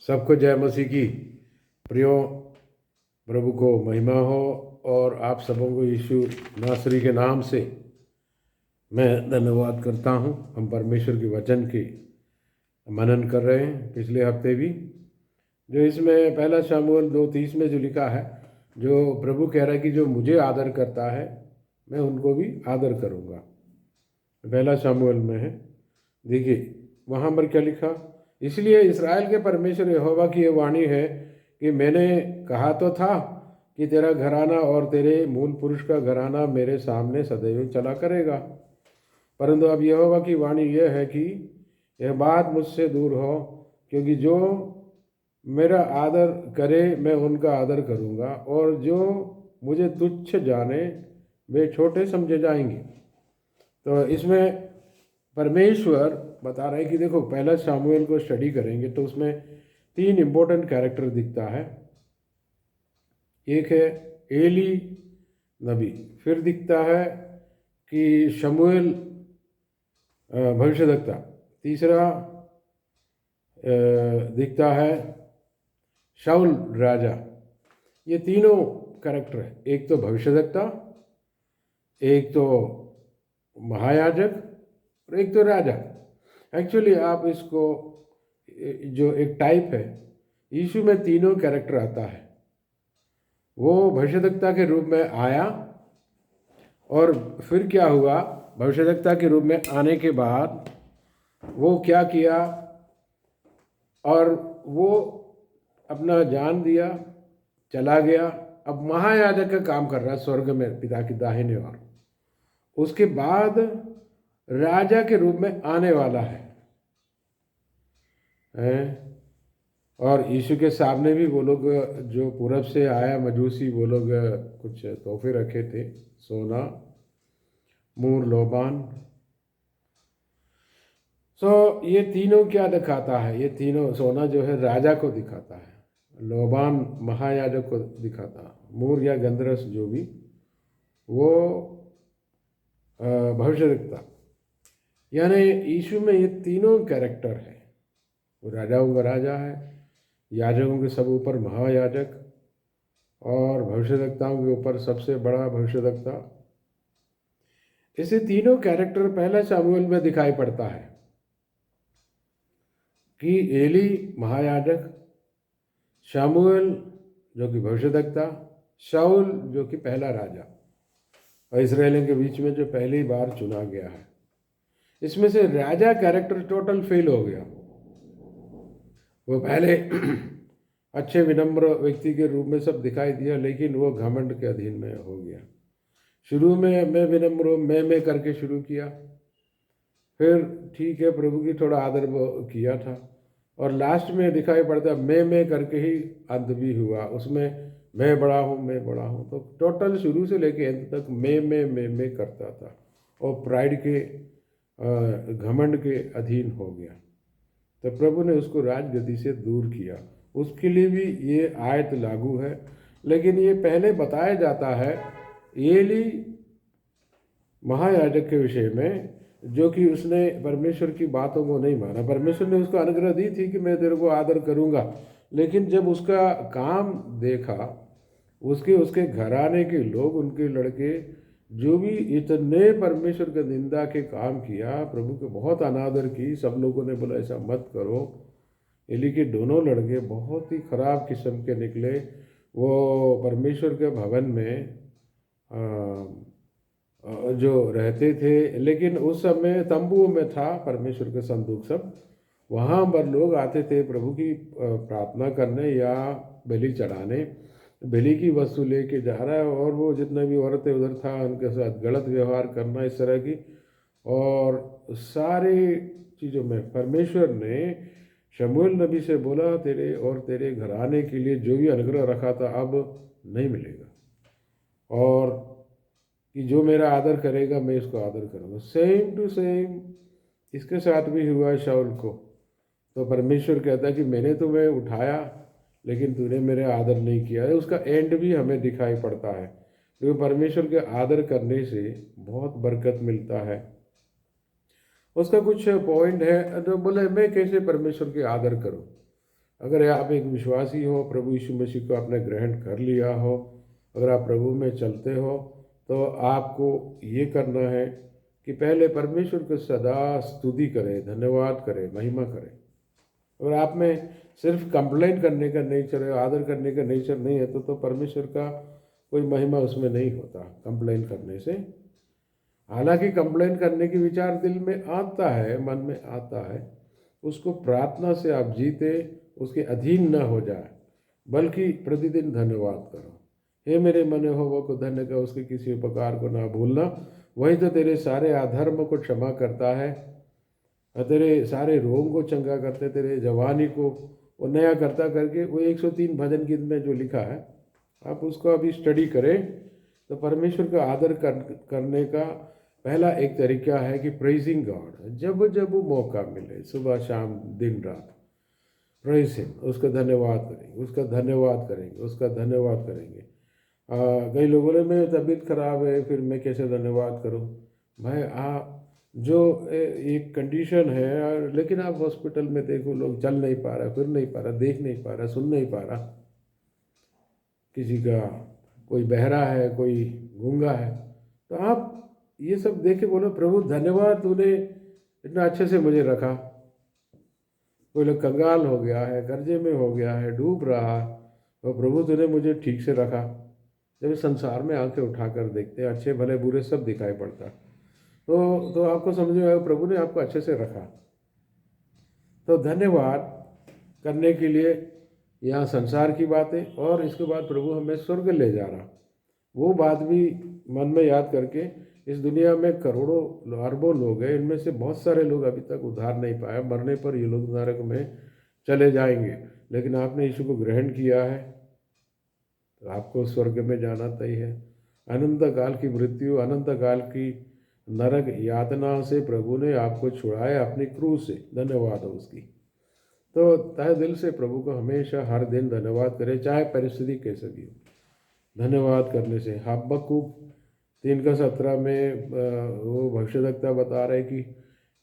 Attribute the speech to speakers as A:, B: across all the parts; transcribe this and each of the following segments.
A: सबको जय मसीह की। प्रियो, प्रभु को महिमा हो और आप सबों को यीशु नासरी के नाम से मैं धन्यवाद करता हूं। हम परमेश्वर के वचन की मनन कर रहे हैं पिछले हफ्ते भी, जो इसमें पहला शमूएल 2:30 में जो लिखा है, जो प्रभु कह रहा है कि जो मुझे आदर करता है मैं उनको भी आदर करूंगा। पहला शमूएल में है, देखिए वहाँ पर क्या लिखा। इसलिए इस्राएल के परमेश्वर यहोवा की ये वाणी है कि मैंने कहा तो था कि तेरा घराना और तेरे मूल पुरुष का घराना मेरे सामने सदैव चला करेगा, परंतु अब यहोवा की वाणी यह है कि यह बात मुझसे दूर हो, क्योंकि जो मेरा आदर करे मैं उनका आदर करूँगा, और जो मुझे तुच्छ जाने वे छोटे समझे जाएंगे। तो इसमें परमेश्वर बता रहे हैं कि देखो, पहला सामुएल को स्टडी करेंगे तो उसमें 3 इम्पोर्टेंट कैरेक्टर दिखता है। एक है एली नबी, फिर दिखता है कि शमूएल भविष्यद्वक्ता, तीसरा दिखता है शाऊल राजा। ये तीनों कैरेक्टर है, एक तो भविष्यद्वक्ता, एक तो महायाजक और एक तो राजा। एक्चुअली आप इसको जो एक टाइप है, यीशु में तीनों कैरेक्टर आता है। वो भविष्यद्वक्ता के रूप में आया और फिर क्या हुआ, भविष्यद्वक्ता के रूप में आने के बाद वो क्या किया, और वो अपना जान दिया, चला गया। अब महायाजक का काम कर रहा है स्वर्ग में पिता की दाहिने ओर। उसके बाद राजा के रूप में आने वाला है। और यीशु के सामने भी वो लोग जो पूरब से आया मजूसी, वो लोग कुछ तोहफे रखे थे, सोना, मूर, लोबान। ये तीनों क्या दिखाता है, ये तीनों सोना जो है राजा को दिखाता है, लोबान महायाजक को दिखाता है, मूर या गंधरस जो भी वो भविष्यद्वक्ता। यानी यीशु में ये तीनों कैरेक्टर है। वो राजाओं का राजा है, याजकों के सब ऊपर महायाजक, और भविष्यद्वक्ताओं के ऊपर सबसे बड़ा भविष्यद्वक्ता। ऐसे तीनों कैरेक्टर पहला शमूएल में दिखाई पड़ता है कि एली महायाजक, शमूएल जो कि भविष्यद्वक्ता, शाऊल जो कि पहला राजा, और इस्राएलियों के बीच में जो पहली बार चुना गया है। इसमें से राजा कैरेक्टर टोटल फेल हो गया। वो पहले अच्छे विनम्र व्यक्ति के रूप में सब दिखाई दिया, लेकिन वो घमंड के अधीन में हो गया। शुरू में मैं विनम्र हूँ, मैं करके शुरू किया, फिर ठीक है प्रभु की थोड़ा आदर किया था, और लास्ट में दिखाई पड़ता मैं करके ही अंत भी हुआ। उसमें मैं बड़ा हूँ, मैं बड़ा हूँ, तो टोटल शुरू से लेके अंत तक मैं करता था, और प्राइड के घमंड के अधीन हो गया। तो प्रभु ने उसको राजगद्दी से दूर किया। उसके लिए भी ये आयत लागू है, लेकिन ये पहले बताया जाता है एली महायाजक के विषय में, जो कि उसने परमेश्वर की बातों को नहीं माना। परमेश्वर ने उसको अनुग्रह दी थी कि मैं तेरे को आदर करूँगा, लेकिन जब उसका काम देखा, उसके घराने के लोग, उनके लड़के जो भी इतने परमेश्वर के निंदा के काम किया, प्रभु के बहुत अनादर की, सब लोगों ने बोला ऐसा मत करो। एली के दोनों लड़के बहुत ही खराब किस्म के निकले। वो परमेश्वर के भवन में जो रहते थे, लेकिन उस समय तंबुओं में था परमेश्वर का संदूक सब। वहाँ पर लोग आते थे प्रभु की प्रार्थना करने या बलि चढ़ाने। बलि की वस्तु लेके जा रहा है, और वो जितने भी औरतें उधर था उनके साथ गलत व्यवहार करना इस तरह की। और सारी चीज़ों में परमेश्वर ने शमूएल नबी से बोला, तेरे और तेरे घराने के लिए जो भी अनुग्रह रखा था अब नहीं मिलेगा, और कि जो मेरा आदर करेगा मैं इसको आदर करूँगा। सेम टू सेम इसके साथ भी हुआ शाऊल को। तो परमेश्वर कहता है कि मैंने तुम्हें उठाया, लेकिन तूने मेरे आदर नहीं किया है। उसका एंड भी हमें दिखाई पड़ता है, क्योंकि परमेश्वर के आदर करने से बहुत बरकत मिलता है। उसका कुछ पॉइंट है, तो बोले मैं कैसे परमेश्वर के आदर करूं। अगर आप एक विश्वासी हो, प्रभु यीशु मसीह को आपने ग्रहण कर लिया हो, अगर आप प्रभु में चलते हो, तो आपको ये करना है कि पहले परमेश्वर को सदा स्तुति करें, धन्यवाद करें, महिमा करें। अगर आप में सिर्फ कंप्लेन करने का नेचर है, आदर करने का नेचर नहीं है, तो परमेश्वर का कोई महिमा उसमें नहीं होता कंप्लेन करने से। हालांकि कंप्लेन करने की विचार दिल में आता है, मन में आता है, उसको प्रार्थना से आप जीते, उसके अधीन न हो जाए, बल्कि प्रतिदिन धन्यवाद करो। हे मेरे मन हो को धन्य का, उसके किसी उपकार को ना भूलना, वही तो तेरे सारे अधर्म को क्षमा करता है और तेरे सारे रोग को चंगा करते, तेरे जवानी को वो नया करता करके। वो 103 भजन गीत में जो लिखा है, आप उसको अभी स्टडी करें तो परमेश्वर का आदर करने का पहला एक तरीका है कि प्रेजिंग गॉड। जब जब मौका मिले, सुबह शाम दिन रात, प्रेज हिम, उसका धन्यवाद करेंगे, उसका धन्यवाद करेंगे, उसका धन्यवाद करेंगे। कई लोगों ने, मेरी तबीयत खराब है, फिर मैं कैसे धन्यवाद करूं? भाई जो एक कंडीशन है, लेकिन आप हॉस्पिटल में देखो, लोग चल नहीं पा रहा, फिर नहीं पा रहा, देख नहीं पा रहा, सुन नहीं पा रहा, किसी का कोई बहरा है, कोई गूंगा है, तो आप ये सब देख के बोलो प्रभु धन्यवाद, तूने इतना अच्छे से मुझे रखा। कोई लोग कंगाल हो गया है, कर्जे में हो गया है, डूब रहा, तो प्रभु तूने मुझे ठीक से रखा। जब संसार में आंखें उठाकर देखते हैं, अच्छे भले बुरे सब दिखाई पड़ता, तो आपको समझ में आया प्रभु ने आपको अच्छे से रखा। तो धन्यवाद करने के लिए यहाँ संसार की बातें, और इसके बाद प्रभु हमें स्वर्ग ले जा रहा, वो बात भी मन में याद करके। इस दुनिया में करोड़ों अरबों लोग हैं, इनमें से बहुत सारे लोग अभी तक उद्धार नहीं पाया, मरने पर ये लोग नरक में चले जाएंगे। लेकिन आपने यीशु को ग्रहण किया है तो आपको स्वर्ग में जाना तय है। अनंत काल की मृत्यु, अनंत काल की नरक यातना से प्रभु ने आपको छुड़ाया अपनी क्रूस से, धन्यवाद हो उसकी। तो तहे दिल से प्रभु को हमेशा हर दिन धन्यवाद करें, चाहे परिस्थिति कैसे भी हो। धन्यवाद करने से हबक्कुक 3:17 में वो भविष्यवक्ता बता रहे कि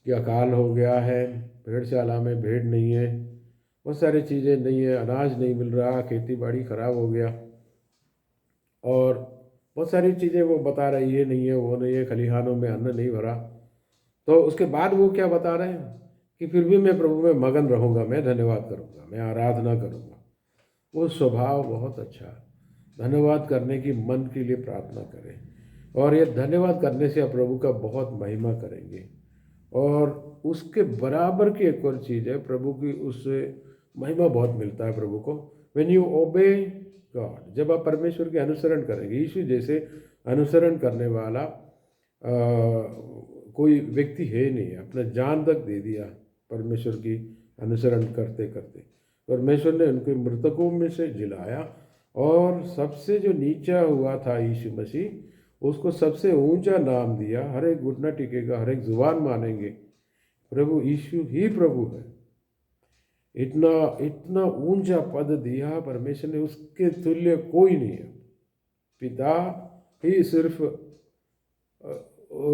A: अकाल हो गया है, भेड़शाला में भेड़ नहीं है, बहुत सारी चीज़ें नहीं है, अनाज नहीं मिल रहा, खेती बाड़ी खराब हो गया, और बहुत सारी चीज़ें वो बता रही है, नहीं है, वो नहीं है, खलिहानों में अन्न नहीं भरा। तो उसके बाद वो क्या बता रहे हैं कि फिर भी मैं प्रभु में मगन रहूँगा, मैं धन्यवाद करूँगा, मैं आराधना करूँगा। वो स्वभाव बहुत अच्छा है। धन्यवाद करने की मन के लिए प्रार्थना करें, और ये धन्यवाद करने से आप प्रभु का बहुत महिमा करेंगे। और उसके बराबर की एक और चीज़ है, प्रभु की उससे महिमा बहुत मिलता है प्रभु को। व्हेन यू ओबे गॉड, जब आप परमेश्वर के अनुसरण करेंगे, यीशु जैसे अनुसरण करने वाला कोई व्यक्ति है नहीं, अपना जान तक दे दिया परमेश्वर की अनुसरण करते करते। परमेश्वर ने उनके मृतकों में से जिलाया, और सबसे जो नीचा हुआ था यीशु मसीह, उसको सबसे ऊंचा नाम दिया। हर एक घुटना टिकेगा, हर एक जुबान मानेंगे प्रभु यीशु ही प्रभु है। इतना इतना ऊंचा पद दिया परमेश्वर ने, उसके तुल्य कोई नहीं है। पिता ही सिर्फ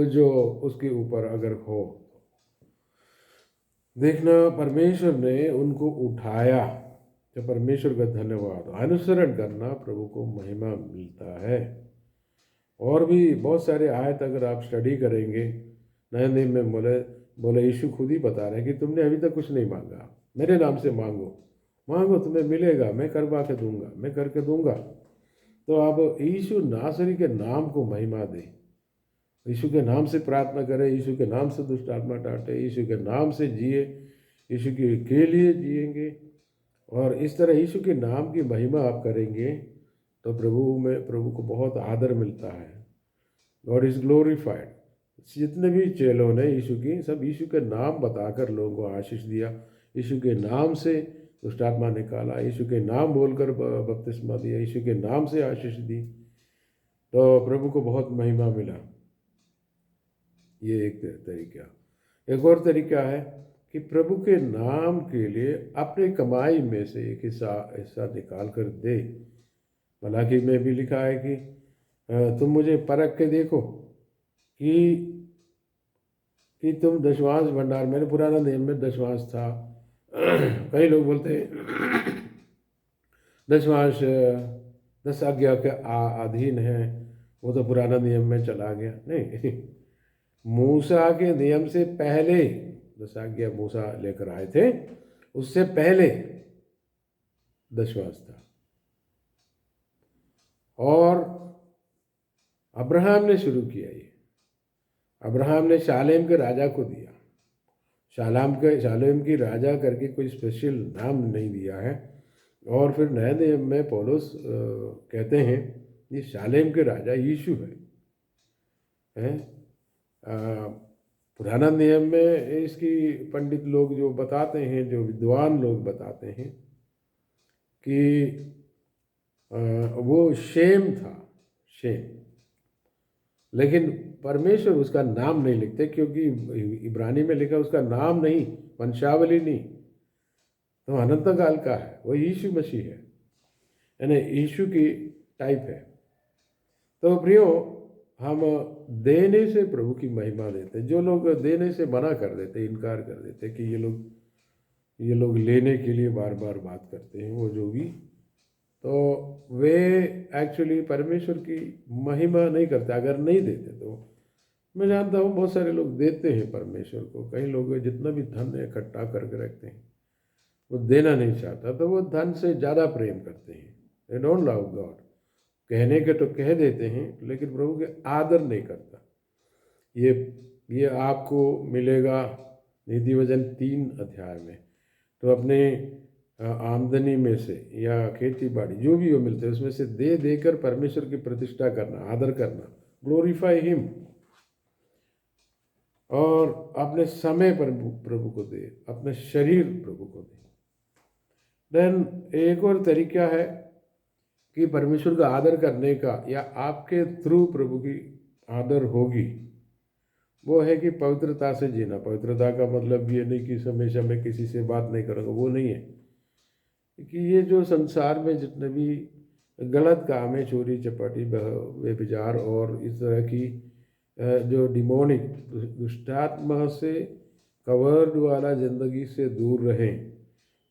A: जो उसके ऊपर अगर हो, देखना परमेश्वर ने उनको उठाया। तो परमेश्वर का धन्यवाद, अनुसरण करना प्रभु को महिमा मिलता है। और भी बहुत सारे आयत अगर आप स्टडी करेंगे नए नियम में, बोले यीशु खुद ही बता रहे हैं कि तुमने अभी तक कुछ नहीं मांगा, मेरे नाम से मांगो, मांगो तुम्हें मिलेगा, मैं करवा के दूंगा, मैं करके दूंगा। तो आप यीशु नासरी के नाम को महिमा दें, यीशु के नाम से प्रार्थना करें, यीशु के नाम से दुष्ट आत्मा डांटे, यीशु के नाम से जिए, यीशु के लिए जिएंगे। और इस तरह यीशु के नाम की महिमा आप करेंगे तो प्रभु को बहुत आदर मिलता है। God is glorified. जितने भी चेलों ने यीशु की, सब यीशु के नाम बताकर लोगों को आशीष दिया, यीशु के नाम से दुष्ट आत्मा निकाला, यीशु के नाम बोलकर बपतिस्मा दिया, यीशु के नाम से आशीष दी, तो प्रभु को बहुत महिमा मिला। ये एक तरीका। एक और तरीका है कि प्रभु के नाम के लिए अपनी कमाई में से एक हिस्सा निकाल कर दे। मलाकी में भी लिखा है कि तुम मुझे परख के देखो कि तुम दशमांश भंडार, मैंने पुराना नियम में दशमांश था। कई लोग बोलते हैं दशवांश 10 आज्ञा के अधीन है, वो तो पुराना नियम में चला गया। नहीं, मूसा के नियम से पहले 10 आज्ञा मूसा लेकर आए थे, उससे पहले दशवांश था। और अब्राहम ने शुरू किया ये। अब्राहम ने शालेम के राजा को दिया। शालेम की राजा करके कोई स्पेशल नाम नहीं दिया है। और फिर नए नियम में पौलुस कहते हैं ये शालेम के राजा यीशु है। पुराना नियम में इसकी पंडित लोग जो बताते हैं, जो विद्वान लोग बताते हैं कि वो शेम था, शेम। लेकिन परमेश्वर उसका नाम नहीं लिखते, क्योंकि इब्रानी में लिखा उसका नाम नहीं, वंशावली नहीं, तो अनंत काल का है, वो यीशु मसीह है, यानी यीशु की टाइप है। तो प्रियो, हम देने से प्रभु की महिमा देते हैं। जो लोग देने से मना कर देते, इनकार कर देते कि ये लोग लेने के लिए बार बार बात करते हैं, वो जो भी, तो वे एक्चुअली परमेश्वर की महिमा नहीं करते। अगर नहीं देते तो मैं जानता हूँ बहुत सारे लोग देते हैं परमेश्वर को। कई लोग जितना भी धन इकट्ठा करके रखते हैं, वो देना नहीं चाहता, तो वो धन से ज़्यादा प्रेम करते हैं। They don't love God. कहने के तो कह देते हैं, लेकिन प्रभु के आदर नहीं करता। ये आपको मिलेगा नीति वचन 3 अध्याय में। तो अपने आमदनी में से या खेती बाड़ी जो भी वो मिलते हैं, उसमें से दे देकर परमेश्वर की प्रतिष्ठा करना, आदर करना, ग्लोरीफाई हिम। और अपने समय पर प्रभु को दे, अपने शरीर प्रभु को दे। देन एक और तरीका है कि परमेश्वर का आदर करने का, या आपके थ्रू प्रभु की आदर होगी, वो है कि पवित्रता से जीना। पवित्रता का मतलब ये नहीं कि हमेशा मैं किसी से बात नहीं करूँगा, वो नहीं है। कि ये जो संसार में जितने भी गलत काम है, चोरी चपाटी व्यभिचार और इस तरह की जो डिमोनिक दुष्टात्मा से कवर्ड वाला ज़िंदगी से दूर रहें।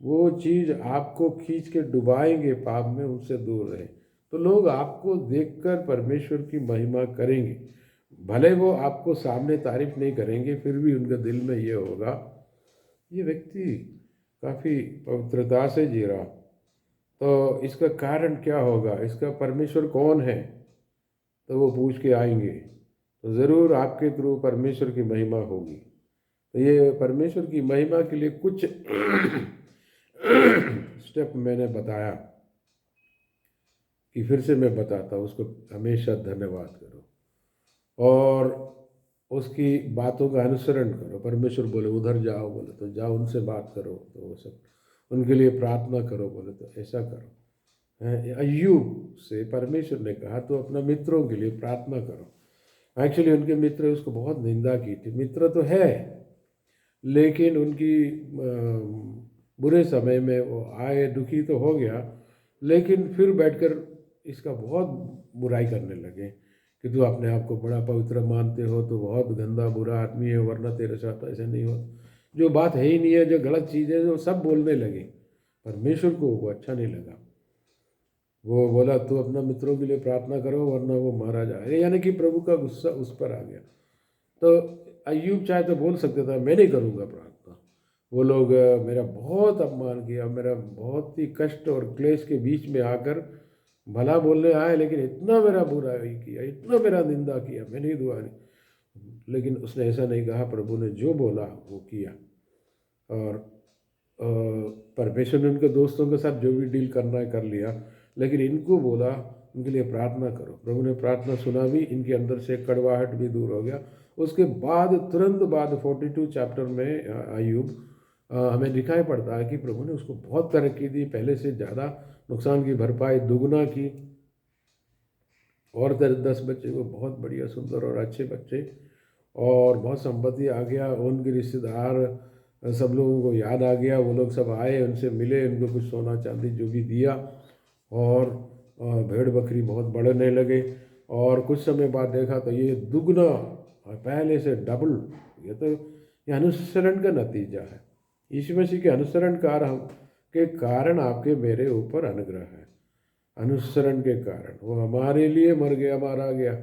A: वो चीज़ आपको खींच के डुबाएंगे पाप में, उनसे दूर रहें। तो लोग आपको देखकर परमेश्वर की महिमा करेंगे। भले वो आपको सामने तारीफ नहीं करेंगे, फिर भी उनके दिल में ये होगा, ये व्यक्ति काफ़ी पवित्रता से जी रहा। तो इसका कारण क्या होगा, इसका परमेश्वर कौन है, तो वो पूछ के आएंगे। तो ज़रूर आपके थ्रू परमेश्वर की महिमा होगी। तो ये परमेश्वर की महिमा के लिए कुछ स्टेप मैंने बताया, कि फिर से मैं बताता हूँ, उसको हमेशा धन्यवाद करो और उसकी बातों का अनुसरण करो। परमेश्वर बोले उधर जाओ, बोले तो जाओ, उनसे बात करो, तो वो सब उनके लिए प्रार्थना करो, बोले तो ऐसा करो। अय्यूब से परमेश्वर ने कहा तो अपना मित्रों के लिए प्रार्थना करो। एक्चुअली उनके मित्र उसको बहुत निंदा की थी। मित्र तो है, लेकिन उनकी बुरे समय में वो आए, दुखी तो हो गया, लेकिन फिर बैठकर इसका बहुत बुराई करने लगे कि तू अपने आप को बड़ा पवित्र मानते हो, तो बहुत गंदा बुरा आदमी है, वरना तेरे साथ ऐसे नहीं हो। जो बात है ही नहीं है, जो गलत चीज़ है, जो सब बोलने लगे। परमेश्वर को वो अच्छा नहीं लगा। वो बोला तू अपना मित्रों के लिए प्रार्थना करो, वरना वो मारा जाए। यानी कि प्रभु का गुस्सा उस पर आ गया। तो अय्यूब चाहे तो बोल सकता था मैं नहीं करूँगा प्रार्थना, वो लोग मेरा बहुत अपमान किया, मेरा बहुत ही कष्ट और क्लेश के बीच में आकर भला बोलने आए, लेकिन इतना मेरा बुराई किया, इतना मेरा निंदा किया, मैं नहीं दुआ नहीं। लेकिन उसने ऐसा नहीं कहा। प्रभु ने जो बोला वो किया। और परमेश्वर ने उनके दोस्तों के साथ जो भी डील करना है कर लिया, लेकिन इनको बोला उनके लिए प्रार्थना करो। प्रभु ने प्रार्थना सुना भी, इनके अंदर से कड़वाहट भी दूर हो गया। उसके बाद तुरंत बाद 42 चैप्टर में अय्यूब हमें दिखाई पड़ता है कि प्रभु ने उसको बहुत तरक्की दी, पहले से ज़्यादा नुकसान की भरपाई दुगना की। और 10 बच्चे वो बहुत बढ़िया सुंदर और अच्छे बच्चे, और बहुत संपत्ति आ गया। उनके रिश्तेदार सब लोगों को याद आ गया, वो लोग सब आए, उनसे मिले, उनको कुछ सोना चांदी जो भी दिया, और भेड़ बकरी बहुत बढ़ने लगे। और कुछ समय बाद देखा तो ये दुगना, पहले से डबल। ये तो ये अनुसरण का नतीजा है। यीशु मसीह के अनुसरणकार हम के कारण आपके मेरे ऊपर अनुग्रह है, अनुसरण के कारण। वो हमारे लिए मर गया, मारा गया,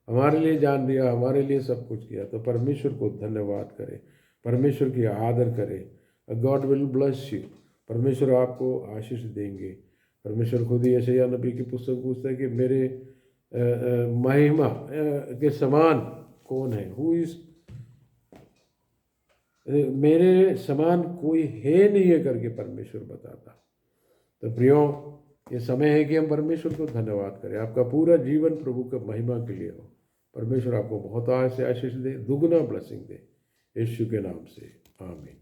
A: हमारे लिए जान दिया, हमारे लिए सब कुछ किया। तो परमेश्वर को धन्यवाद करें, परमेश्वर की आदर करें। गॉड विल ब्लेस यू, परमेश्वर आपको आशीष देंगे। परमेश्वर खुद ही यशायाह नबी की पुस्तक पूछता है कि मेरे महिमा के समान कौन है, हु इज, मेरे समान कोई है नहीं है करके परमेश्वर बताता। तो प्रियो, ये समय है कि हम परमेश्वर को धन्यवाद करें। आपका पूरा जीवन प्रभु के महिमा के लिए हो। परमेश्वर आपको बहुत आशीष दे, दुगना ब्लेसिंग दे, यीशु के नाम से, आमीन।